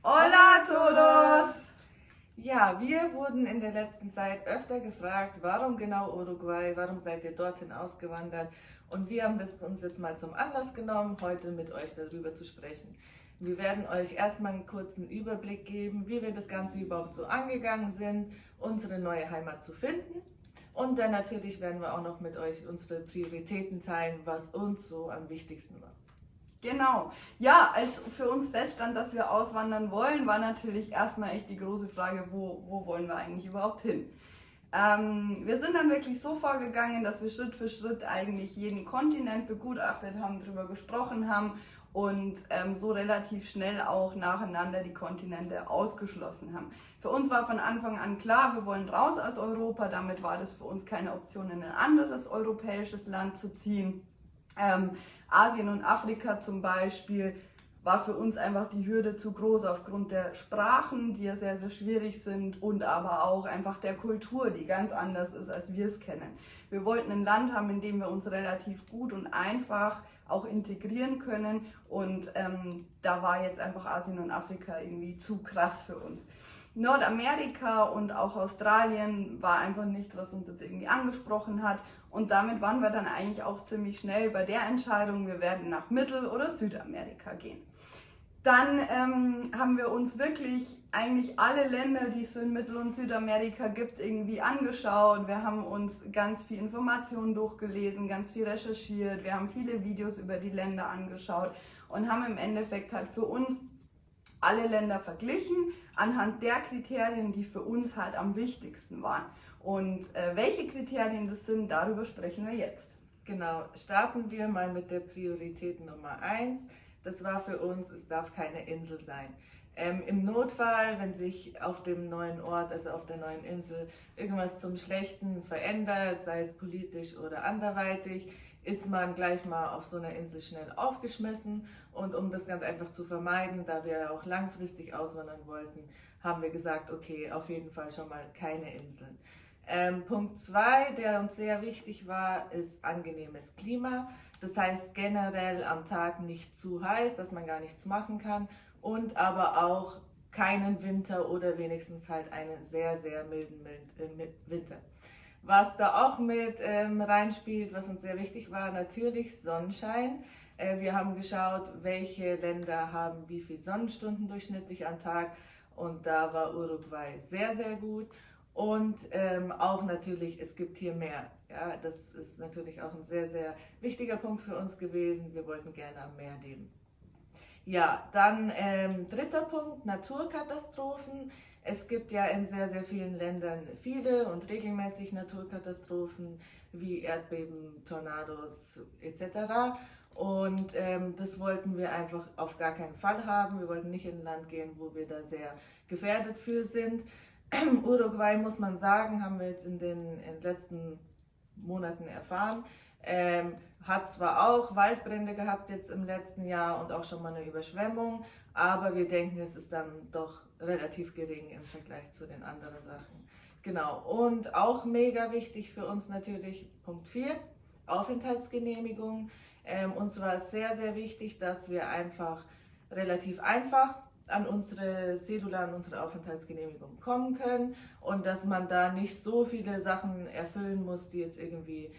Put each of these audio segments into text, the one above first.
Hola todos! Ja, wir wurden in der letzten Zeit öfter gefragt, warum genau Uruguay, warum seid ihr dorthin ausgewandert? Und wir haben das uns jetzt mal zum Anlass genommen, heute mit euch darüber zu sprechen. Wir werden euch erstmal einen kurzen Überblick geben, wie wir das Ganze überhaupt so angegangen sind, unsere neue Heimat zu finden. Und dann natürlich werden wir auch noch mit euch unsere Prioritäten teilen, was uns so am wichtigsten war. Genau. Ja, als für uns feststand, dass wir auswandern wollen, war natürlich erstmal echt die große Frage, wo wollen wir eigentlich überhaupt hin? Wir sind dann wirklich so vorgegangen, dass wir Schritt für Schritt eigentlich jeden Kontinent begutachtet haben, darüber gesprochen haben und so relativ schnell auch nacheinander die Kontinente ausgeschlossen haben. Für uns war von Anfang an klar, wir wollen raus aus Europa, damit war das für uns keine Option, in ein anderes europäisches Land zu ziehen. Asien und Afrika zum Beispiel war für uns einfach die Hürde zu groß aufgrund der Sprachen, die ja sehr, sehr schwierig sind und aber auch einfach der Kultur, die ganz anders ist, als wir es kennen. Wir wollten ein Land haben, in dem wir uns relativ gut und einfach auch integrieren können und da war jetzt einfach Asien und Afrika irgendwie zu krass für uns. Nordamerika und auch Australien war einfach nichts, was uns jetzt irgendwie angesprochen hat. Und damit waren wir dann eigentlich auch ziemlich schnell bei der Entscheidung, wir werden nach Mittel- oder Südamerika gehen. Dann haben wir uns wirklich eigentlich alle Länder, die es in Mittel- und Südamerika gibt, irgendwie angeschaut. Wir haben uns ganz viel Informationen durchgelesen, ganz viel recherchiert. Wir haben viele Videos über die Länder angeschaut und haben im Endeffekt halt für uns alle Länder verglichen anhand der Kriterien, die für uns halt am wichtigsten waren. Und welche Kriterien das sind, darüber sprechen wir jetzt. Genau, starten wir mal mit der Priorität Nummer 1. Das war für uns, es darf keine Insel sein. Im Notfall, wenn sich auf dem neuen Ort, also auf der neuen Insel, irgendwas zum Schlechten verändert, sei es politisch oder anderweitig, ist man gleich mal auf so einer Insel schnell aufgeschmissen. Und um das ganz einfach zu vermeiden, da wir auch langfristig auswandern wollten, haben wir gesagt, okay, auf jeden Fall schon mal keine Inseln. Punkt 2, der uns sehr wichtig war, ist angenehmes Klima. Das heißt generell am Tag nicht zu heiß, dass man gar nichts machen kann und aber auch keinen Winter oder wenigstens halt einen sehr, sehr milden Winter. Was da auch mit reinspielt, was uns sehr wichtig war, natürlich Sonnenschein. Wir haben geschaut, welche Länder haben wie viele Sonnenstunden durchschnittlich am Tag und da war Uruguay sehr, sehr gut. Und auch natürlich, es gibt hier Meer. Ja, das ist natürlich auch ein sehr, sehr wichtiger Punkt für uns gewesen. Wir wollten gerne am Meer leben. Ja, dann dritter Punkt, Naturkatastrophen. Es gibt ja in sehr, sehr vielen Ländern viele und regelmäßig Naturkatastrophen wie Erdbeben, Tornados etc. Und das wollten wir einfach auf gar keinen Fall haben. Wir wollten nicht in ein Land gehen, wo wir da sehr gefährdet für sind. Uruguay, muss man sagen, haben wir jetzt in den letzten Monaten erfahren, hat zwar auch Waldbrände gehabt jetzt im letzten Jahr und auch schon mal eine Überschwemmung, aber wir denken, es ist dann doch relativ gering im Vergleich zu den anderen Sachen. Genau, und auch mega wichtig für uns natürlich Punkt 4, Aufenthaltsgenehmigung. Uns war es sehr, sehr wichtig, dass wir einfach relativ einfach an unsere Cedula, an unsere Aufenthaltsgenehmigung kommen können und dass man da nicht so viele Sachen erfüllen muss, die jetzt irgendwie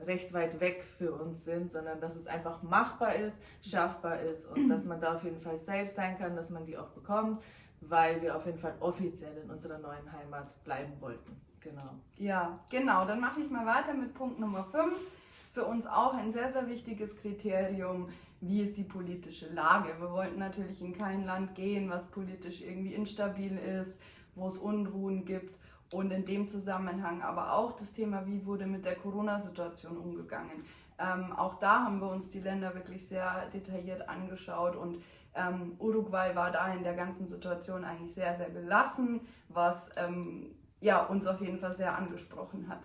recht weit weg für uns sind, sondern dass es einfach machbar ist, schaffbar ist und dass man da auf jeden Fall safe sein kann, dass man die auch bekommt, weil wir auf jeden Fall offiziell in unserer neuen Heimat bleiben wollten. Genau. Ja, genau. Dann mache ich mal weiter mit Punkt Nummer 5. Für uns auch ein sehr, sehr wichtiges Kriterium, wie ist die politische Lage. Wir wollten natürlich in kein Land gehen, was politisch irgendwie instabil ist, wo es Unruhen gibt. Und in dem Zusammenhang aber auch das Thema, wie wurde mit der Corona-Situation umgegangen. Auch da haben wir uns die Länder wirklich sehr detailliert angeschaut und Uruguay war da in der ganzen Situation eigentlich sehr, sehr gelassen, was uns auf jeden Fall sehr angesprochen hat.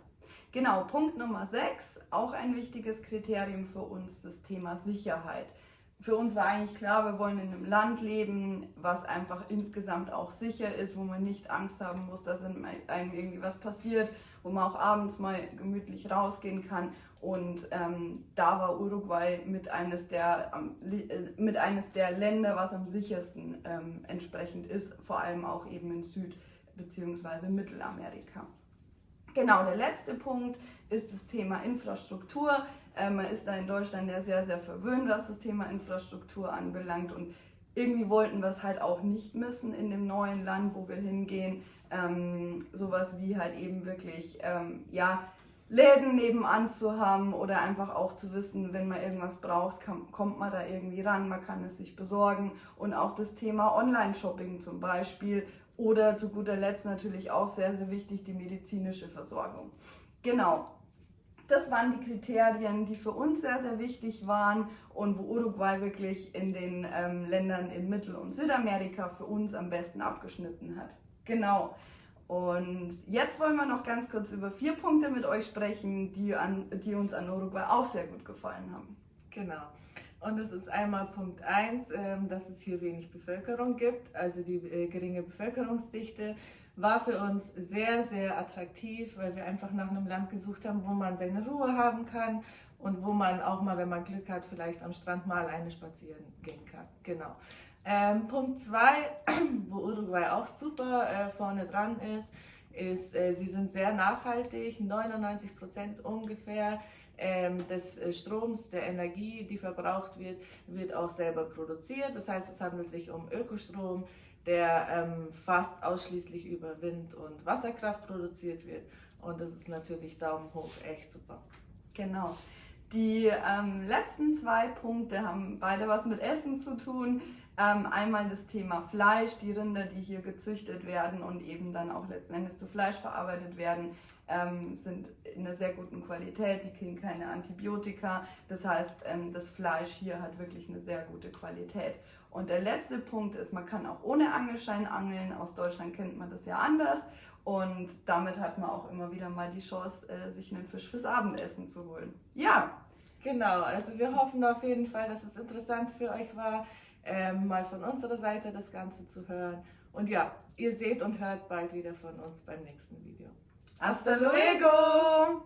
Genau, Punkt Nummer 6, auch ein wichtiges Kriterium für uns, das Thema Sicherheit. für uns war eigentlich klar, wir wollen in einem Land leben, was einfach insgesamt auch sicher ist, wo man nicht Angst haben muss, dass einem irgendwie was passiert, wo man auch abends mal gemütlich rausgehen kann. Und da war Uruguay mit eines der Länder, was am sichersten entsprechend ist, vor allem auch eben in Süd- bzw. Mittelamerika. Genau, der letzte Punkt ist das Thema Infrastruktur. Man ist da in Deutschland ja sehr, sehr verwöhnt, was das Thema Infrastruktur anbelangt, und irgendwie wollten wir es halt auch nicht missen in dem neuen Land, wo wir hingehen. Sowas wie halt eben wirklich, ja, Läden nebenan zu haben oder einfach auch zu wissen, wenn man irgendwas braucht, kommt man da irgendwie ran, man kann es sich besorgen, und auch das Thema Online-Shopping zum Beispiel, oder zu guter Letzt natürlich auch sehr, sehr wichtig, die medizinische Versorgung. Genau, das waren die Kriterien, die für uns sehr, sehr wichtig waren und wo Uruguay wirklich in den Ländern in Mittel- und Südamerika für uns am besten abgeschnitten hat. Genau. Und jetzt wollen wir noch ganz kurz über 4 Punkte mit euch sprechen, die uns an Uruguay auch sehr gut gefallen haben. Genau. Und es ist einmal Punkt 1, dass es hier wenig Bevölkerung gibt. Also die geringe Bevölkerungsdichte war für uns sehr, sehr attraktiv, weil wir einfach nach einem Land gesucht haben, wo man seine Ruhe haben kann und wo man auch mal, wenn man Glück hat, vielleicht am Strand mal eine spazieren gehen kann. Genau. Punkt 2, wo Uruguay auch super vorne dran ist, sie sind sehr nachhaltig, 99% ungefähr des Stroms, der Energie, die verbraucht wird, wird auch selber produziert. Das heißt, es handelt sich um Ökostrom, der fast ausschließlich über Wind- und Wasserkraft produziert wird. Und das ist natürlich Daumen hoch, echt super. Genau. Die letzten 2 Punkte haben beide was mit Essen zu tun. Einmal das Thema Fleisch, die Rinder, die hier gezüchtet werden und eben dann auch letzten Endes zu Fleisch verarbeitet werden, sind in einer sehr guten Qualität, die kriegen keine Antibiotika. Das heißt, das Fleisch hier hat wirklich eine sehr gute Qualität. Und der letzte Punkt ist, man kann auch ohne Angelschein angeln. Aus Deutschland kennt man das ja anders. Und damit hat man auch immer wieder mal die Chance, sich einen Fisch fürs Abendessen zu holen. Ja. Genau, also wir hoffen auf jeden Fall, dass es interessant für euch war, mal von unserer Seite das Ganze zu hören. Und ja, ihr seht und hört bald wieder von uns beim nächsten Video. Hasta luego!